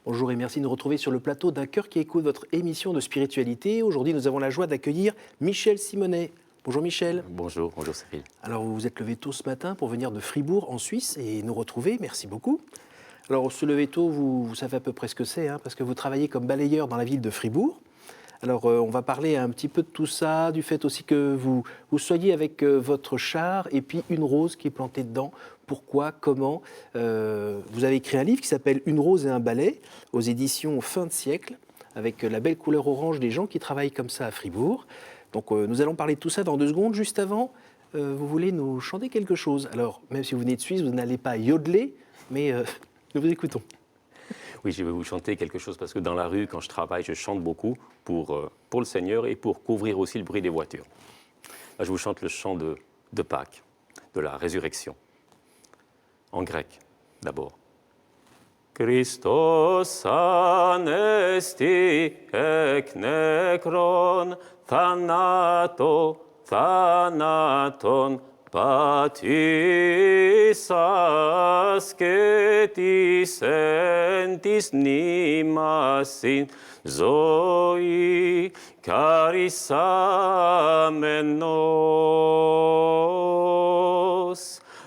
Bonjour et merci de nous retrouver sur le plateau d'un cœur qui écoute votre émission de spiritualité. Aujourd'hui, nous avons la joie d'accueillir Michel Simonet. Bonjour Michel. Bonjour, bonjour Cyril. Alors vous vous êtes levé tôt ce matin pour venir de Fribourg en Suisse et nous retrouver, merci beaucoup. Alors se lever tôt, vous savez à peu près ce que c'est, parce que vous travaillez comme balayeur dans la ville de Fribourg. Alors on va parler un petit peu de tout ça, du fait aussi que vous soyez avec votre char et puis une rose qui est plantée dedans. Pourquoi, comment vous avez écrit un livre qui s'appelle « Une rose et un balai » aux éditions Fin de siècle, avec la belle couleur orange des gens qui travaillent comme ça à Fribourg. Donc nous allons parler de tout ça dans 2 secondes. Juste avant, vous voulez nous chanter quelque chose. Alors, même si vous venez de Suisse, vous n'allez pas yodeler, mais nous vous écoutons. Oui, je vais vous chanter quelque chose parce que dans la rue, quand je travaille, je chante beaucoup pour le Seigneur et pour couvrir aussi le bruit des voitures. Là, je vous chante le chant de Pâques, de la résurrection, en grec d'abord. Christos anesti ek nekron thanato thanaton patis ascetis entis nimasin zoe charis amenos.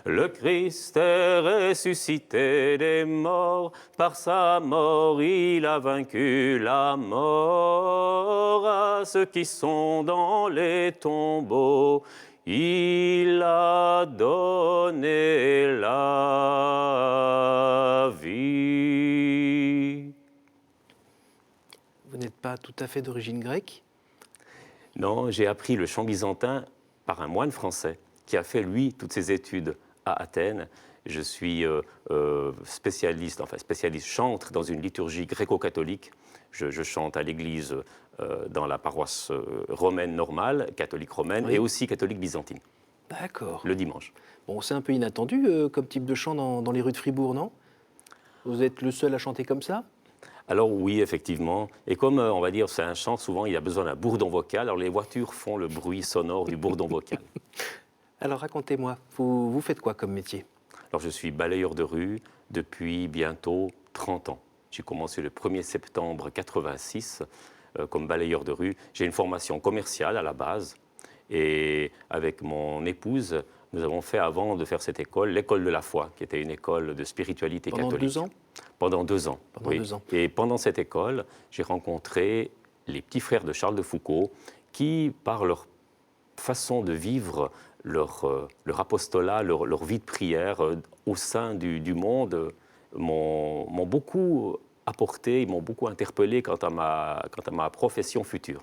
Le Christ est ressuscité des morts, par sa mort il a vaincu la mort. À ceux qui sont dans les tombeaux, il a donné la vie. Vous n'êtes pas tout à fait d'origine grecque ? Non, j'ai appris le chant byzantin par un moine français qui a fait, lui, toutes ses études à Athènes. Je suis spécialiste, chantre dans une liturgie gréco-catholique. Je chante à l'église dans la paroisse romaine normale, catholique romaine, oui. Et aussi catholique byzantine. D'accord. Le dimanche. Bon, c'est un peu inattendu comme type de chant dans les rues de Fribourg, non ? Vous êtes le seul à chanter comme ça ? Alors oui, effectivement. Et comme, on va dire, c'est un chant, souvent, il y a besoin d'un bourdon vocal. Alors les voitures font le bruit sonore du bourdon vocal. Alors racontez-moi, vous faites quoi comme métier ? Alors je suis balayeur de rue depuis bientôt 30 ans. J'ai commencé le 1er septembre 1986 comme balayeur de rue. J'ai une formation commerciale à la base. Et avec mon épouse, nous avons fait, avant de faire cette école, l'école de la foi, qui était une école de spiritualité catholique. Pendant 2 ans ? Pendant 2 ans, Pendant oui. 2 ans. Et pendant cette école, j'ai rencontré les petits frères de Charles de Foucauld qui, par leur façon de vivre leur apostolat, leur vie de prière au sein du monde, m'ont beaucoup apporté, m'ont beaucoup interpellé quant à ma profession future.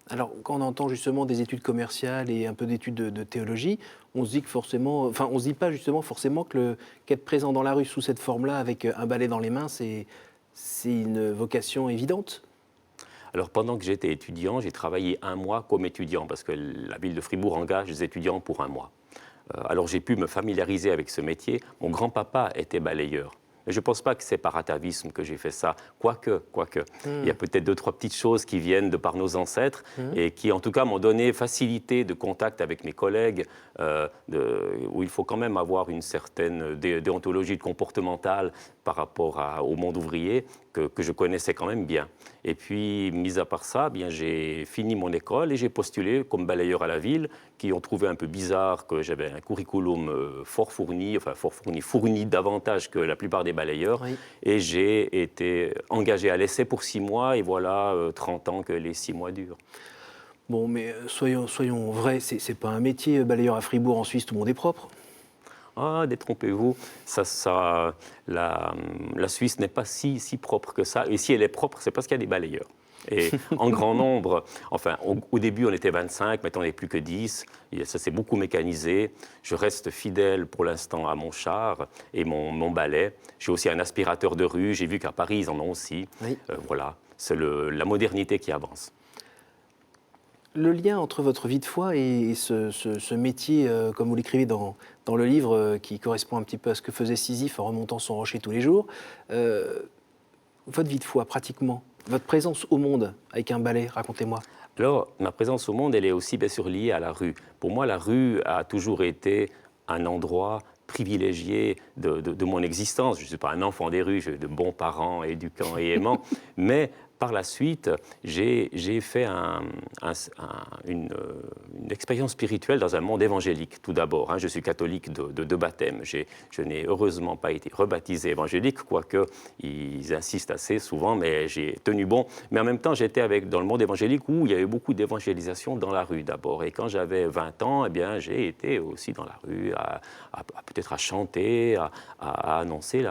Alors, quand on entend justement des études commerciales et un peu d'études de théologie, on se dit que forcément, enfin, on se dit pas justement forcément qu'être présent dans la rue sous cette forme-là, avec un balai dans les mains, c'est une vocation évidente. Alors, pendant que j'étais étudiant, j'ai travaillé 1 mois comme étudiant, parce que la ville de Fribourg engage les étudiants pour 1 mois. Alors, j'ai pu me familiariser avec ce métier. Mon grand-papa était balayeur. Mais je ne pense pas que c'est par atavisme que j'ai fait ça, quoique. Il y a peut-être 2, 3 petites choses qui viennent de par nos ancêtres et qui, en tout cas, m'ont donné facilité de contact avec mes collègues, où il faut quand même avoir une certaine déontologie comportementale par rapport au monde ouvrier que je connaissais quand même bien. Et puis, mis à part ça, bien, j'ai fini mon école et j'ai postulé comme balayeur à la ville, qui ont trouvé un peu bizarre que j'avais un curriculum fourni davantage que la plupart des balayeurs. Oui. Et j'ai été engagé à l'essai pour 6 mois, et voilà 30 ans que les 6 mois durent. Bon, mais soyons vrais, c'est pas un métier balayeur à Fribourg, en Suisse, tout le monde est propre. Ah, détrompez-vous, la Suisse n'est pas si propre que ça. Et si elle est propre, c'est parce qu'il y a des balayeurs. Et en grand nombre, enfin, au début, on était 25, maintenant, on n'est plus que 10. Et ça s'est beaucoup mécanisé. Je reste fidèle pour l'instant à mon char et mon balai. J'ai aussi un aspirateur de rue. J'ai vu qu'à Paris, ils en ont aussi. Oui. Voilà, c'est la modernité qui avance. Le lien entre votre vie de foi et ce métier, comme vous l'écrivez dans le livre, qui correspond un petit peu à ce que faisait Sisyphe en remontant son rocher tous les jours, votre vie de foi, pratiquement, votre présence au monde avec un balai, racontez-moi. Alors, ma présence au monde, elle est aussi bien sûr liée à la rue. Pour moi, la rue a toujours été un endroit privilégié de mon existence. Je ne suis pas un enfant des rues, j'ai de bons parents, éduquants et aimants, mais par la suite, j'ai fait une expérience spirituelle dans un monde évangélique, tout d'abord. Hein. Je suis catholique de baptême. Je n'ai heureusement pas été rebaptisé évangélique, quoique ils insistent assez souvent, mais j'ai tenu bon. Mais en même temps, j'étais dans le monde évangélique où il y avait beaucoup d'évangélisation dans la rue d'abord. Et quand j'avais 20 ans, eh bien, j'ai été aussi dans la rue, peut-être à chanter, à annoncer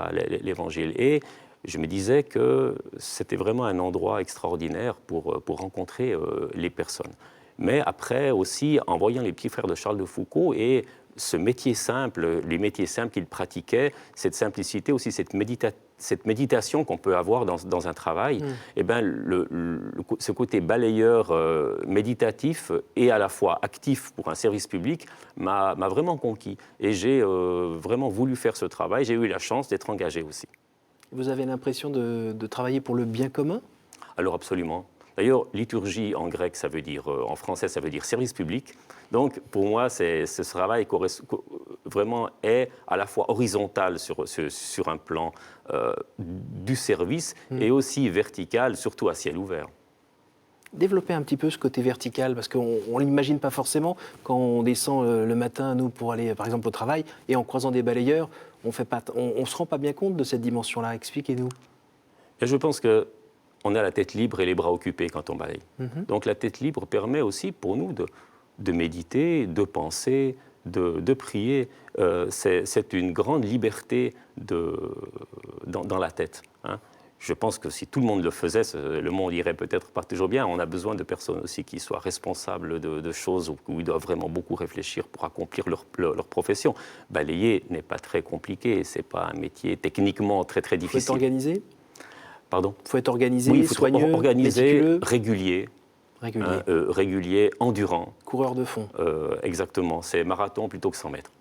l'évangile. Et je me disais que c'était vraiment un endroit extraordinaire pour rencontrer les personnes. Mais après aussi, en voyant les petits frères de Charles de Foucault et ce métier simple, les métiers simples qu'ils pratiquaient, cette simplicité aussi, cette méditation qu'on peut avoir dans un travail, eh ben, ce côté balayeur méditatif et à la fois actif pour un service public m'a vraiment conquis. Et j'ai vraiment voulu faire ce travail. J'ai eu la chance d'être engagé aussi. Vous avez l'impression de travailler pour le bien commun? Alors absolument. D'ailleurs, liturgie en grec, ça veut dire, en français, ça veut dire service public. Donc, pour moi, ce travail vraiment est à la fois horizontal sur un plan du service et aussi vertical, surtout à ciel ouvert. Développer un petit peu ce côté vertical, parce qu'on ne l'imagine pas forcément quand on descend le matin, nous, pour aller, par exemple, au travail, et en croisant des balayeurs, on ne se rend pas bien compte de cette dimension-là. Expliquez-nous. Et je pense qu'on a la tête libre et les bras occupés quand on balaye. Donc la tête libre permet aussi pour nous de méditer, de penser, de prier. C'est une grande liberté dans la tête. Hein. Je pense que si tout le monde le faisait, le monde irait peut-être pas toujours bien. On a besoin de personnes aussi qui soient responsables de choses où ils doivent vraiment beaucoup réfléchir pour accomplir leur profession. Balayer n'est pas très compliqué, c'est pas un métier techniquement très très difficile. Il faut être organisé. Pardon. Il faut être organisé, oui, il faut soigneux, organisé, méticuleux. régulier. Régulier, endurant. Coureur de fond. Exactement, c'est marathon plutôt que 100 mètres.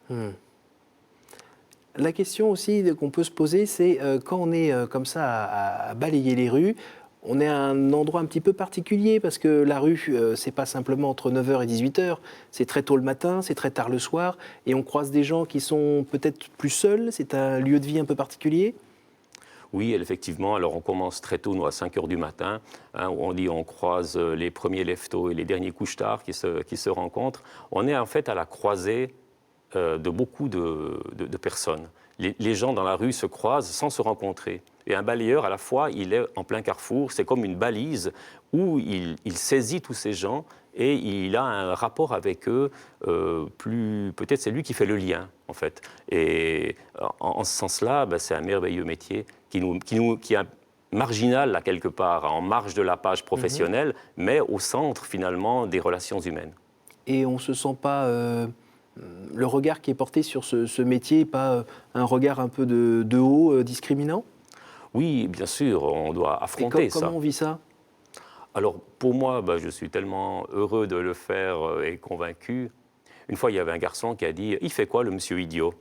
La question aussi qu'on peut se poser, c'est quand on est comme ça à balayer les rues, on est à un endroit un petit peu particulier parce que la rue, c'est pas simplement entre 9h et 18h, c'est très tôt le matin, c'est très tard le soir, et on croise des gens qui sont peut-être plus seuls, c'est un lieu de vie un peu particulier. Oui, effectivement. Alors, on commence très tôt, nous, à 5 heures du matin. Hein, où on croise les premiers lève-tôt et les derniers couche-tard qui se rencontrent. On est en fait à la croisée de beaucoup de personnes. Les gens dans la rue se croisent sans se rencontrer. Et un balayeur, à la fois, il est en plein carrefour. C'est comme une balise où il saisit tous ces gens et il a un rapport avec eux. Peut-être c'est lui qui fait le lien, en fait. Et en ce sens-là, c'est un merveilleux métier qui est marginal, là, quelque part, en marge de la page professionnelle, mais au centre, finalement, des relations humaines. Et on ne se sent pas... le regard qui est porté sur ce métier, pas un regard un peu de haut, discriminant? Oui, bien sûr, on doit affronter ça. Comment on vit ça? Alors, pour moi, je suis tellement heureux de le faire et convaincu. Une fois, il y avait un garçon qui a dit « Il fait quoi, le monsieur idiot ?»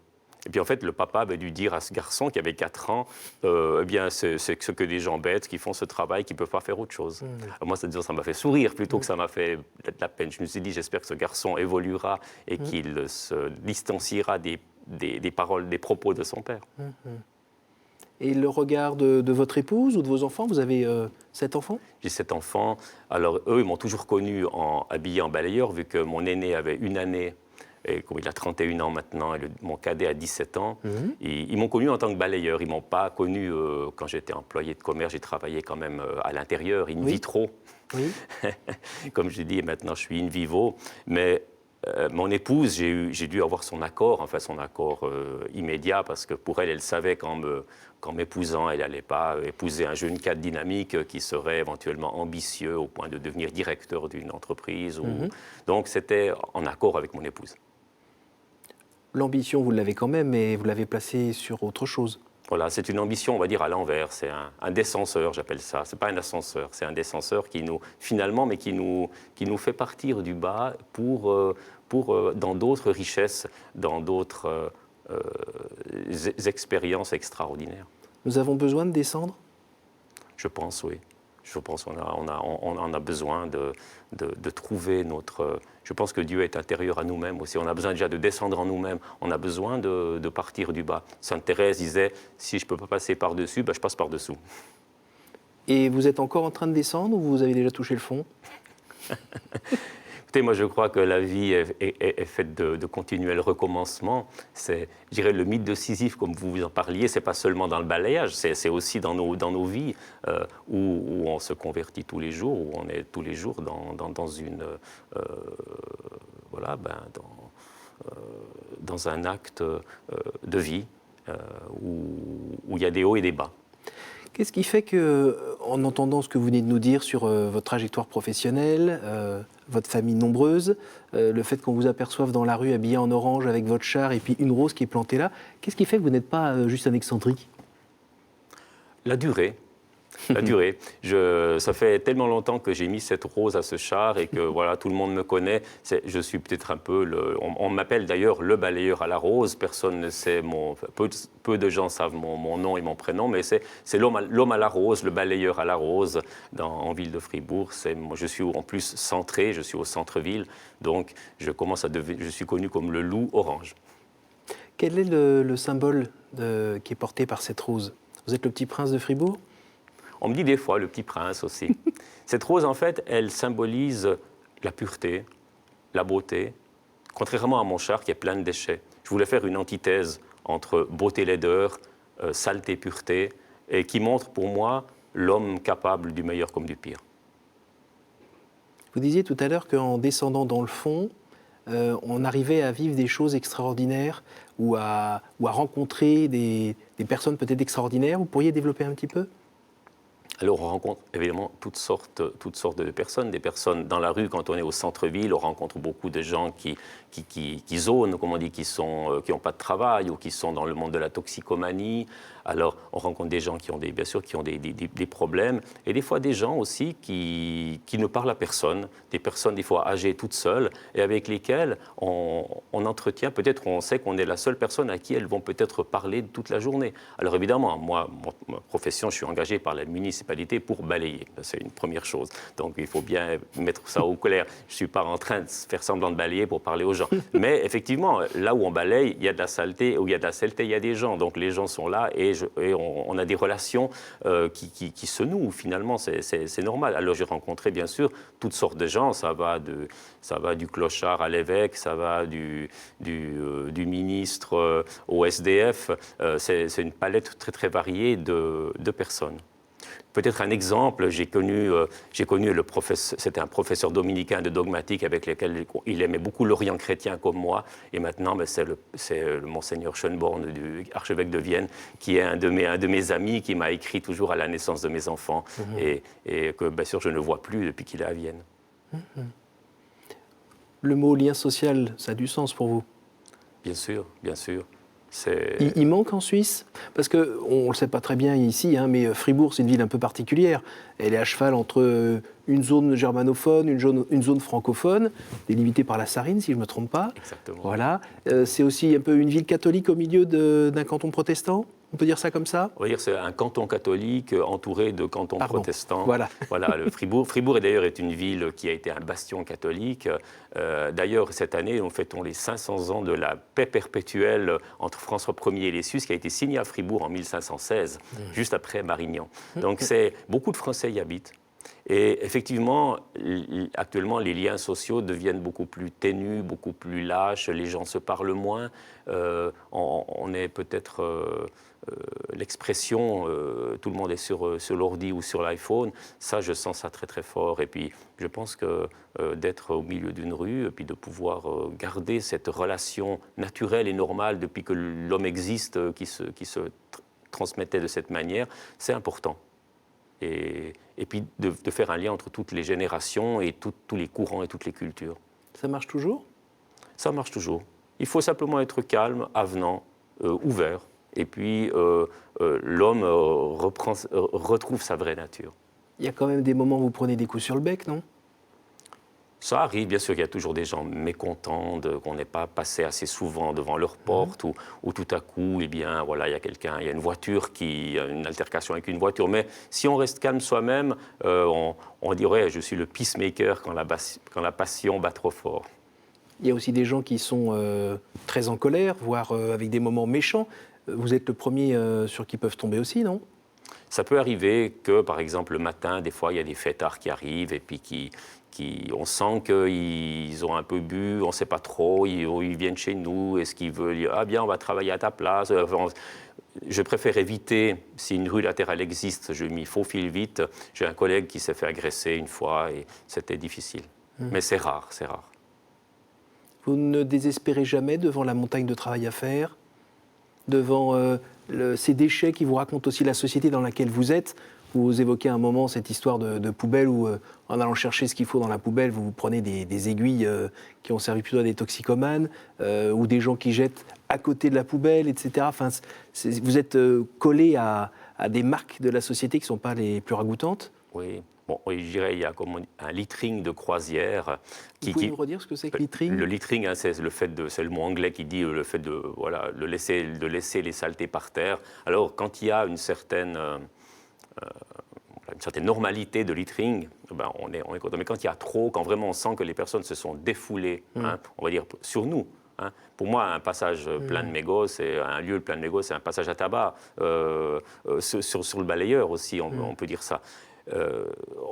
Et puis, en fait, le papa avait dû dire à ce garçon qui avait 4 ans eh bien, c'est ce que des gens bêtes qui font ce travail, qui ne peuvent pas faire autre chose. Alors, moi, ça m'a fait sourire plutôt que ça m'a fait de la peine. Je me suis dit, j'espère que ce garçon évoluera et qu'il se distanciera des paroles, des propos de son père. Et le regard de votre épouse ou de vos enfants? Vous avez 7 enfants? J'ai 7 enfants. Alors, eux, ils m'ont toujours connu habillé en balayeur, vu que mon aîné avait 1 année, et comme il a 31 ans maintenant, et mon cadet a 17 ans. Ils m'ont connu en tant que balayeur. Ils ne m'ont pas connu quand j'étais employé de commerce. J'ai travaillé quand même à l'intérieur, in vitro. Oui. Comme je dis, maintenant, je suis in vivo. Mais mon épouse, j'ai dû avoir son accord immédiat, parce que pour elle, elle savait qu'en m'épousant, elle n'allait pas épouser un jeune cadre dynamique qui serait éventuellement ambitieux au point de devenir directeur d'une entreprise. Donc, c'était en accord avec mon épouse. L'ambition, vous l'avez quand même, mais vous l'avez placée sur autre chose. Voilà, c'est une ambition, on va dire, à l'envers. C'est un descenseur, j'appelle ça. Ce n'est pas un ascenseur, c'est un descenseur qui nous fait partir du bas pour dans d'autres richesses, dans d'autres expériences extraordinaires. Nous avons besoin de descendre? Je pense, oui. Je pense qu'on a besoin de trouver notre... Je pense que Dieu est intérieur à nous-mêmes aussi. On a besoin déjà de descendre en nous-mêmes. On a besoin de partir du bas. Sainte Thérèse disait, si je ne peux pas passer par-dessus, ben je passe par-dessous. Et vous êtes encore en train de descendre ou vous avez déjà touché le fond? Écoutez, moi je crois que la vie est faite de continuels recommencements. C'est, je dirais, le mythe de Sisyphe, comme vous en parliez, c'est pas seulement dans le balayage, c'est aussi dans nos vies où on se convertit tous les jours, où on est tous les jours dans une voilà, dans un acte de vie où il y a des hauts et des bas. Qu'est-ce qui fait que, en entendant ce que vous venez de nous dire sur votre trajectoire professionnelle, votre famille nombreuse, le fait qu'on vous aperçoive dans la rue habillé en orange avec votre char et puis une rose qui est plantée là, qu'est-ce qui fait que vous n'êtes pas juste un excentrique? La durée. La durée. Ça fait tellement longtemps que j'ai mis cette rose à ce char et que voilà, tout le monde me connaît. Je suis peut-être un peu... on m'appelle d'ailleurs le balayeur à la rose. Personne ne sait peu de gens savent mon nom et mon prénom, mais c'est l'homme à la rose, le balayeur à la rose en ville de Fribourg. Je suis en plus centré, je suis au centre-ville, donc je suis connu comme le loup orange. Quel est le symbole qui est porté par cette rose? Vous êtes le petit prince de Fribourg? On me dit des fois le petit prince aussi. Cette rose, en fait, elle symbolise la pureté, la beauté, contrairement à mon char qui est plein de déchets. Je voulais faire une antithèse entre beauté, laideur, saleté, pureté, et qui montre pour moi l'homme capable du meilleur comme du pire. Vous disiez tout à l'heure qu'en descendant dans le fond, on arrivait à vivre des choses extraordinaires ou à rencontrer des personnes peut-être extraordinaires. Vous pourriez développer un petit peu? Alors on rencontre évidemment toutes sortes de personnes, des personnes dans la rue quand on est au centre-ville, on rencontre beaucoup de gens qui zonent, comme on dit, qui n'ont pas de travail ou qui sont dans le monde de la toxicomanie. Alors on rencontre des gens qui ont bien sûr des problèmes et des fois des gens aussi qui ne parlent à personne, des personnes des fois âgées toutes seules et avec lesquelles on entretient, peut-être on sait qu'on est la seule personne à qui elles vont peut-être parler toute la journée. Alors évidemment, moi, ma profession, je suis engagé par la municipalité pour balayer, c'est une première chose. Donc il faut bien mettre ça au clair. Je ne suis pas en train de faire semblant de balayer pour parler aux gens. Mais effectivement, là où on balaye, il y a de la saleté, où il y a de la saleté, il y a des gens. Donc les gens sont là et on a des relations qui se nouent finalement, c'est normal. Alors j'ai rencontré bien sûr toutes sortes de gens, ça va du clochard à l'évêque, ça va du ministre au SDF, c'est une palette très très variée de personnes. Peut-être un exemple, j'ai connu le professeur, c'était un professeur dominicain de dogmatique avec lequel il aimait beaucoup l'Orient chrétien comme moi, et maintenant c'est le monseigneur Schönborn, du archevêque de Vienne, qui est un de mes amis, qui m'a écrit toujours à la naissance de mes enfants, et que bien sûr je ne vois plus depuis qu'il est à Vienne. Le mot lien social, ça a du sens pour vous? Bien sûr, bien sûr. Il manque en Suisse? Parce qu'on ne le sait pas très bien ici, hein, mais Fribourg, c'est une ville un peu particulière. Elle est à cheval entre une zone germanophone, une zone francophone, délimitée par la Sarine, si je ne me trompe pas. Exactement. Voilà. C'est aussi un peu une ville catholique au milieu d'un canton protestant? On peut dire ça comme ça? On va dire que c'est un canton catholique entouré de cantons protestants. Voilà. Voilà, Fribourg d'ailleurs est une ville qui a été un bastion catholique. D'ailleurs, cette année, nous fêtons les 500 ans de la paix perpétuelle entre François Ier et les Suisses, qui a été signée à Fribourg en 1516, juste après Marignan. Donc beaucoup de Français y habitent. Et effectivement, actuellement, les liens sociaux deviennent beaucoup plus ténus, beaucoup plus lâches, les gens se parlent moins. On est peut-être... l'expression tout le monde est sur l'ordi ou sur l'iPhone, ça je sens ça très très fort. Et puis je pense que d'être au milieu d'une rue et puis de pouvoir garder cette relation naturelle et normale depuis que l'homme existe, qui se transmettait de cette manière, c'est important. Et puis de faire un lien entre toutes les générations et tous les courants et toutes les cultures. Ça marche toujours? Ça marche toujours. Il faut simplement être calme, avenant, ouvert. Et puis, l'homme retrouve sa vraie nature. Il y a quand même des moments où vous prenez des coups sur le bec, non? Ça arrive, bien sûr, il y a toujours des gens mécontents qu'on n'ait pas passé assez souvent devant leur porte, ou tout à coup, eh bien, voilà, il y a quelqu'un, il y a une voiture une altercation avec une voiture. Mais si on reste calme soi-même, on dirait, je suis le peacemaker quand la passion bat trop fort. Il y a aussi des gens qui sont très en colère, voire avec des moments méchants. Vous êtes le premier sur qui peuvent tomber aussi, non? Ça peut arriver que, par exemple, le matin, des fois, il y a des fêtards qui arrivent et puis on sent qu'ils ont un peu bu, on ne sait pas trop, ils viennent chez nous, est-ce qu'ils veulent, ah bien, on va travailler à ta place. Je préfère éviter, si une rue latérale existe, je m'y faufile vite. J'ai un collègue qui s'est fait agresser une fois et c'était difficile. Mais c'est rare, c'est rare. Vous ne désespérez jamais devant la montagne de travail à faire, devant ces déchets qui vous racontent aussi la société dans laquelle vous êtes. Vous évoquez un moment cette histoire de poubelle où, en allant chercher ce qu'il faut dans la poubelle, vous prenez des aiguilles qui ont servi plutôt à des toxicomanes, ou des gens qui jettent à côté de la poubelle, etc. Enfin, vous êtes collé à des marques de la société qui ne sont pas les plus ragoûtantes. Oui. Bon, je dirais il y a comme un littering de croisière. Vous pouvez nous redire ce que c'est que littering? Le littering, hein, c'est le mot anglais qui dit le fait de, voilà, de laisser les saletés par terre. Alors, quand il y a une certaine normalité de littering, ben on est content. Mais quand il y a trop, quand vraiment on sent que les personnes se sont défoulées, hein, on va dire sur nous. Hein. Pour moi, un passage plein de mégots, c'est un lieu plein de mégots, c'est un passage à tabac. Sur le balayeur aussi, on peut dire ça.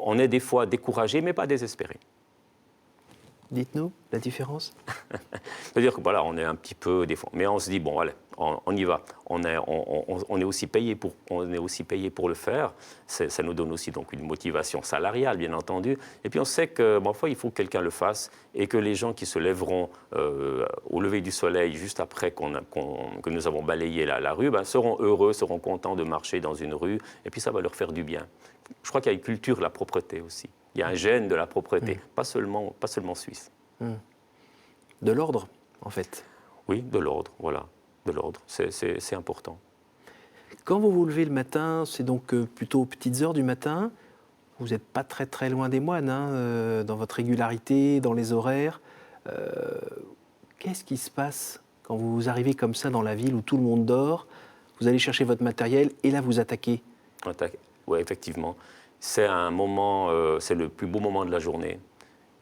On est des fois découragé, mais pas désespéré. Dites-nous la différence. C'est-à-dire que voilà, on est un petit peu des fois, mais on se dit bon, allez, on y va. On est aussi payé pour le faire. Ça nous donne aussi donc une motivation salariale, bien entendu. Et puis on sait que parfois il faut que quelqu'un le fasse et que les gens qui se lèveront au lever du soleil juste après que nous avons balayé la rue, ben, seront heureux, seront contents de marcher dans une rue. Et puis ça va leur faire du bien. Je crois qu'il y a une culture de la propreté aussi. Il y a un gène de la propreté, pas seulement suisse. De l'ordre, en fait. Oui, de l'ordre, voilà. De l'ordre, c'est important. Quand vous vous levez le matin, c'est donc plutôt aux petites heures du matin. Vous n'êtes pas très très loin des moines, hein, dans votre régularité, dans les horaires. Qu'est-ce qui se passe quand vous arrivez comme ça dans la ville où tout le monde dort? Vous allez chercher votre matériel et là vous attaquez. Oui, effectivement. C'est un moment, c'est le plus beau moment de la journée.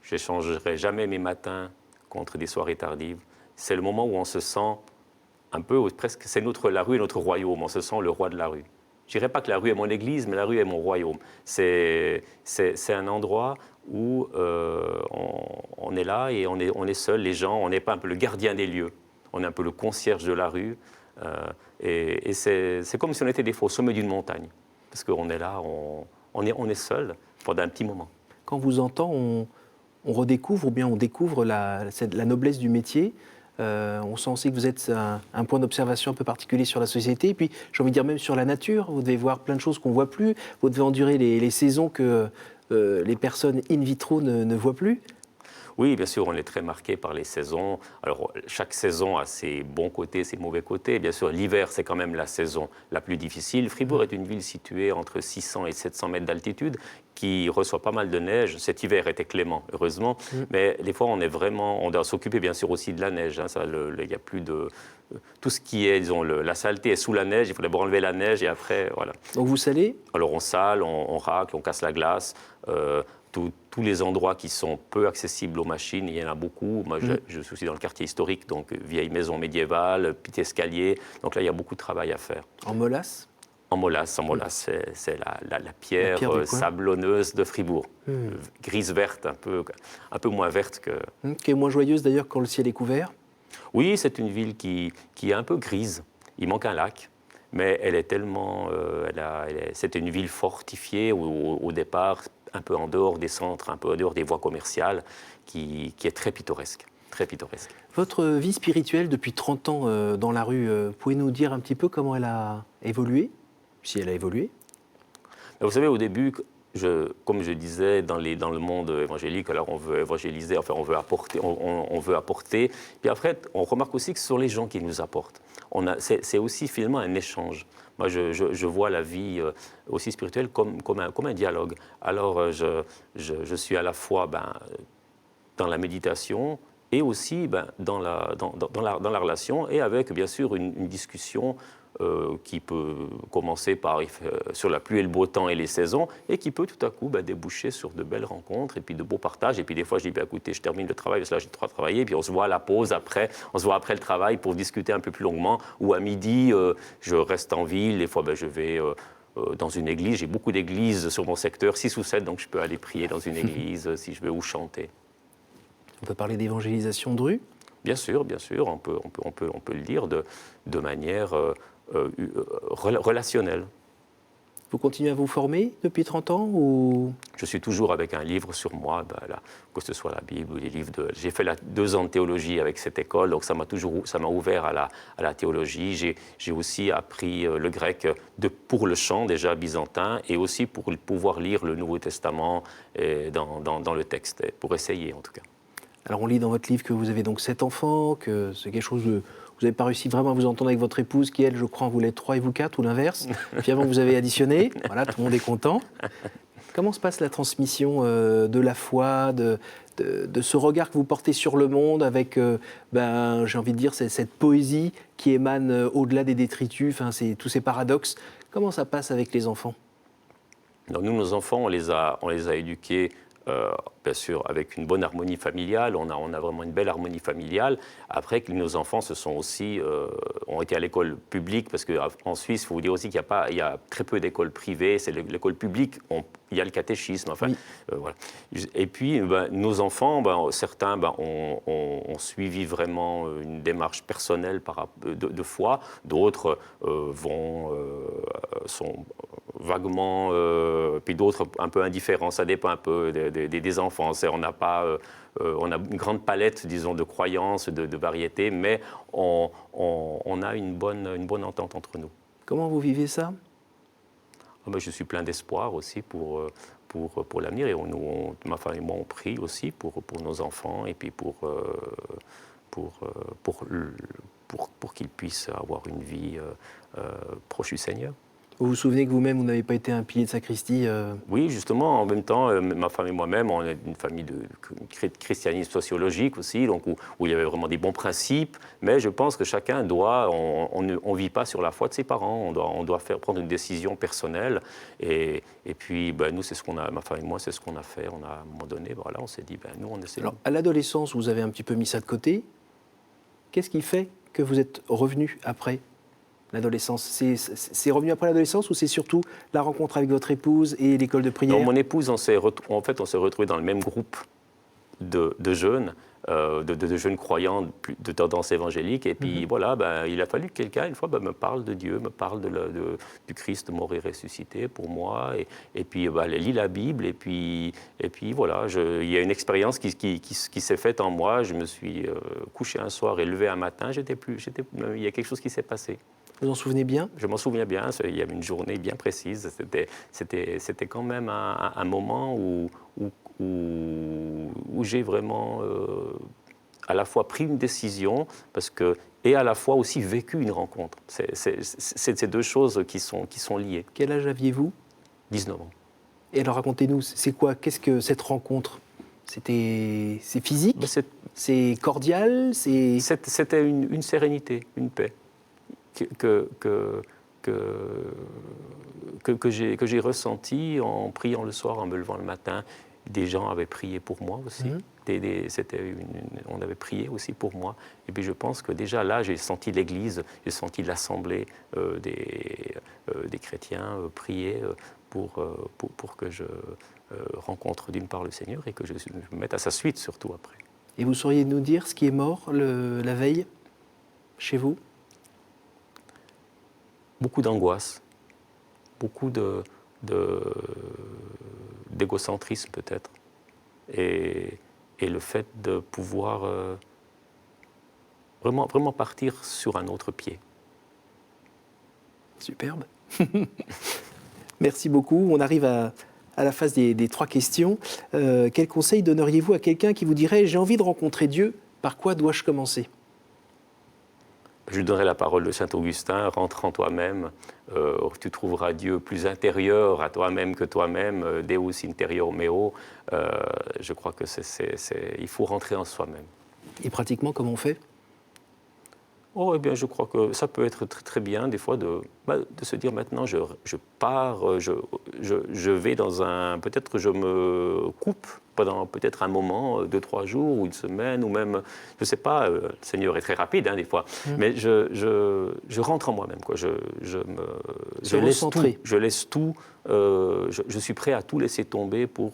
Je n'échangerai jamais mes matins contre des soirées tardives. C'est le moment où on se sent un peu, presque, la rue est notre royaume, on se sent le roi de la rue. Je ne dirais pas que la rue est mon église, mais la rue est mon royaume. C'est un endroit où on est là et on est seul, les gens, on n'est pas un peu le gardien des lieux, on est un peu le concierge de la rue. Et c'est comme si on était des fois au sommet d'une montagne, parce qu'on est là, on est seul pendant un petit moment. Quand on vous entend, on redécouvre, ou bien on découvre la noblesse du métier. On sent aussi que vous êtes un point d'observation un peu particulier sur la société, et puis j'ai envie de dire même sur la nature. Vous devez voir plein de choses qu'on ne voit plus, vous devez endurer les saisons que les personnes in vitro ne voient plus. Oui, bien sûr, on est très marqué par les saisons. Alors, chaque saison a ses bons côtés, ses mauvais côtés. Bien sûr, l'hiver, c'est quand même la saison la plus difficile. Fribourg est une ville située entre 600 et 700 mètres d'altitude qui reçoit pas mal de neige. Cet hiver était clément, heureusement. Mais des fois, on doit s'occuper bien sûr aussi de la neige. Hein. Il n'y a plus de... Tout ce qui est, disons, la saleté est sous la neige. Il faut d'abord enlever la neige et après, voilà. Donc vous salez? Alors, on sale, on racle, on casse la glace. Tous les endroits qui sont peu accessibles aux machines, il y en a beaucoup. Moi, je suis aussi dans le quartier historique, donc vieille maison médiévale, petit escalier. Donc là, il y a beaucoup de travail à faire. En molasse? En molasse, c'est la pierre sablonneuse de Fribourg. Grise-verte, un peu moins verte que... Qui est moins joyeuse d'ailleurs quand le ciel est couvert? Oui, c'est une ville qui est un peu grise. Il manque un lac. Mais elle est tellement... c'était une ville fortifiée au départ, un peu en dehors des centres, un peu en dehors des voies commerciales, qui est très pittoresque. Très pittoresque. Votre vie spirituelle depuis 30 ans dans la rue, pouvez nous dire un petit peu comment elle a évolué, si elle a évolué? Vous savez, au début, comme je disais, dans le monde évangélique, alors on veut évangéliser, enfin on veut apporter. Puis après, on remarque aussi que ce sont les gens qui nous apportent. C'est aussi finalement un échange. Moi, je vois la vie aussi spirituelle comme un dialogue. Alors, je suis à la fois dans la méditation et aussi dans la relation et avec bien sûr une discussion qui peut commencer sur la pluie et le beau temps et les saisons et qui peut tout à coup déboucher sur de belles rencontres et puis de beaux partages. Et puis des fois, je dis, écoutez, je termine le travail parce que là, j'ai trop travaillé, puis on se voit à la pause après, on se voit après le travail pour discuter un peu plus longuement. Ou à midi, je reste en ville, des fois, je vais dans une église. J'ai beaucoup d'églises sur mon secteur, 6 ou 7, donc je peux aller prier dans une église si je veux ou chanter. On peut parler d'évangélisation de rue? Bien sûr, on peut le dire de manière relationnelle. Vous continuez à vous former depuis 30 ans ou... Je suis toujours avec un livre sur moi, que ce soit la Bible ou les livres de... J'ai fait 2 ans de théologie avec cette école, donc ça m'a ouvert à la théologie. J'ai aussi appris le grec pour le chant déjà byzantin et aussi pour pouvoir lire le Nouveau Testament dans le texte, pour essayer en tout cas. Alors on lit dans votre livre que vous avez donc 7 enfants, que c'est quelque chose de... Vous n'avez pas réussi vraiment à vous entendre avec votre épouse qui, elle, je crois, en voulait 3 et vous 4, ou l'inverse. Puis avant, vous avez additionné. Voilà, tout le monde est content. Comment se passe la transmission de la foi, de ce regard que vous portez sur le monde avec, j'ai envie de dire, cette poésie qui émane au-delà des détritus, tous ces paradoxes. Comment ça passe avec les enfants? Alors, nous, nos enfants, on les a éduqués bien sûr, avec une bonne harmonie familiale, on a vraiment une belle harmonie familiale. Après, nos enfants ont été à l'école publique, parce qu'en Suisse, il faut vous dire aussi qu'il y a très peu d'écoles privées. C'est l'école publique, il y a le catéchisme. Enfin, oui. Voilà. Et puis, nos enfants, certains ont suivi vraiment une démarche personnelle de foi. D'autres sont vaguement, puis d'autres un peu indifférents. Ça dépend un peu des enfants. On a une grande palette, disons, de croyances, de variétés, mais on a une bonne entente entre nous. Comment vous vivez ça? Je suis plein d'espoir aussi pour l'avenir. Et ma femme et moi, on prie aussi pour nos enfants et puis pour qu'ils puissent avoir une vie proche du Seigneur. Vous vous souvenez que vous-même, vous n'avez pas été un pilier de sacristie Oui, justement, en même temps, ma femme et moi-même, on est une famille de christianisme sociologique aussi, donc où il y avait vraiment des bons principes, mais je pense que chacun on ne vit pas sur la foi de ses parents, on doit prendre une décision personnelle, et puis nous, c'est ce qu'on a, ma femme et moi, c'est ce qu'on a fait, à un moment donné, voilà, on s'est dit, nous, on essaie. Alors, à l'adolescence, vous avez un petit peu mis ça de côté, qu'est-ce qui fait que vous êtes revenu après l'adolescence? C'est revenu après l'adolescence ou c'est surtout la rencontre avec votre épouse et l'école de prière? Non, mon épouse, on s'est retrouvés dans le même groupe de jeunes, de jeunes croyants de tendance évangélique. Et puis voilà, il a fallu que quelqu'un, une fois, me parle de Dieu, me parle du Christ mort et ressuscité pour moi. Et puis, lit la Bible. Et puis voilà, il y a une expérience qui s'est faite en moi. Je me suis couché un soir et levé un matin. Il y a quelque chose qui s'est passé. Vous en souvenez bien? Je m'en souviens bien, il y avait une journée bien précise. C'était quand même un moment où j'ai vraiment à la fois pris une décision et à la fois aussi vécu une rencontre. C'est ces 2 choses qui sont liées. Quel âge aviez-vous? 19 ans. Et alors racontez-nous, c'est quoi? Qu'est-ce que cette rencontre? C'est physique? C'est cordial? C'était une sérénité, une paix. Que j'ai ressenti en priant le soir, en me levant le matin. Des gens avaient prié pour moi aussi. On avait prié aussi pour moi. Et puis je pense que déjà là, j'ai senti l'Église, j'ai senti l'assemblée des chrétiens prier pour que je rencontre d'une part le Seigneur et que je me mette à sa suite surtout après. Et vous sauriez nous dire ce qui est mort la veille chez vous? Beaucoup d'angoisse, beaucoup d'égocentrisme peut-être, et le fait de pouvoir vraiment partir sur un autre pied. Superbe. Merci beaucoup. On arrive à la phase des 3 questions. Quel conseil donneriez-vous à quelqu'un qui vous dirait « J'ai envie de rencontrer Dieu, par quoi dois-je commencer ?» Je lui donnerai la parole de Saint-Augustin, rentre en toi-même, tu trouveras Dieu plus intérieur à toi-même que toi-même, Deus interior meo. Je crois que il faut rentrer en soi-même. Et pratiquement, comment on fait? Oh, eh bien, je crois que ça peut être très, très bien, des fois, de se dire maintenant, je pars, je vais dans un. Peut-être que je me coupe pendant peut-être un moment, 2-3 jours, ou une semaine, ou même, je ne sais pas, le Seigneur est très rapide, hein, des fois, mais je rentre en moi-même, quoi. Je laisse tout. Je laisse tout. Je suis prêt à tout laisser tomber pour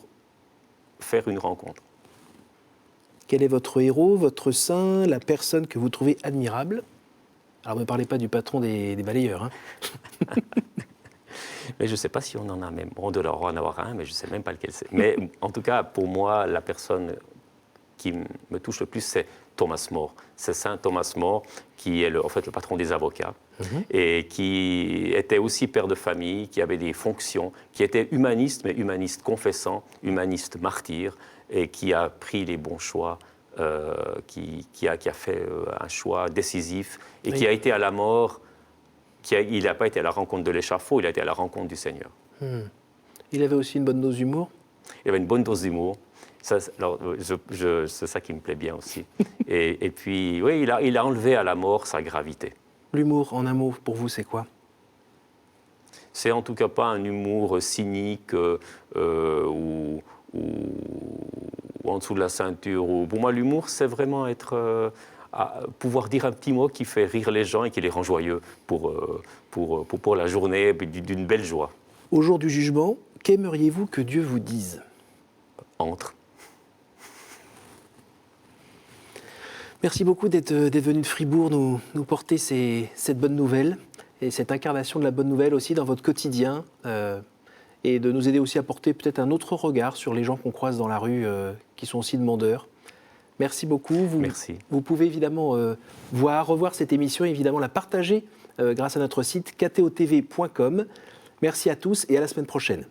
faire une rencontre. Quel est votre héros, votre saint, la personne que vous trouvez admirable? Alors ne me parlez pas du patron des balayeurs. Hein. Mais je ne sais pas si on en a même. On doit en avoir un, mais je ne sais même pas lequel c'est. Mais en tout cas, pour moi, la personne qui me touche le plus, c'est Thomas More. C'est Saint Thomas More, qui est en fait le patron des avocats, et qui était aussi père de famille, qui avait des fonctions, qui était humaniste, mais humaniste confessant, humaniste martyr, et qui a pris les bons choix, qui a fait un choix décisif, et qui a été à la mort. Il n'a pas été à la rencontre de l'échafaud, il a été à la rencontre du Seigneur. Il avait aussi une bonne dose d'humour? Il avait une bonne dose d'humour. C'est ça qui me plaît bien aussi. et puis, oui, il a enlevé à la mort sa gravité. L'humour, en un mot, pour vous, c'est quoi? C'est en tout cas pas un humour cynique ou en dessous de la ceinture. Pour moi, l'humour, c'est vraiment être... pouvoir dire un petit mot qui fait rire les gens et qui les rend joyeux pour la journée, d'une belle joie. Au jour du jugement, qu'aimeriez-vous que Dieu vous dise? Entre. Merci beaucoup d'être venu de Fribourg nous porter cette bonne nouvelle et cette incarnation de la bonne nouvelle aussi dans votre quotidien et de nous aider aussi à porter peut-être un autre regard sur les gens qu'on croise dans la rue qui sont aussi demandeurs. Merci beaucoup. Merci. Vous pouvez évidemment revoir cette émission et évidemment la partager grâce à notre site ktotv.com. Merci à tous et à la semaine prochaine.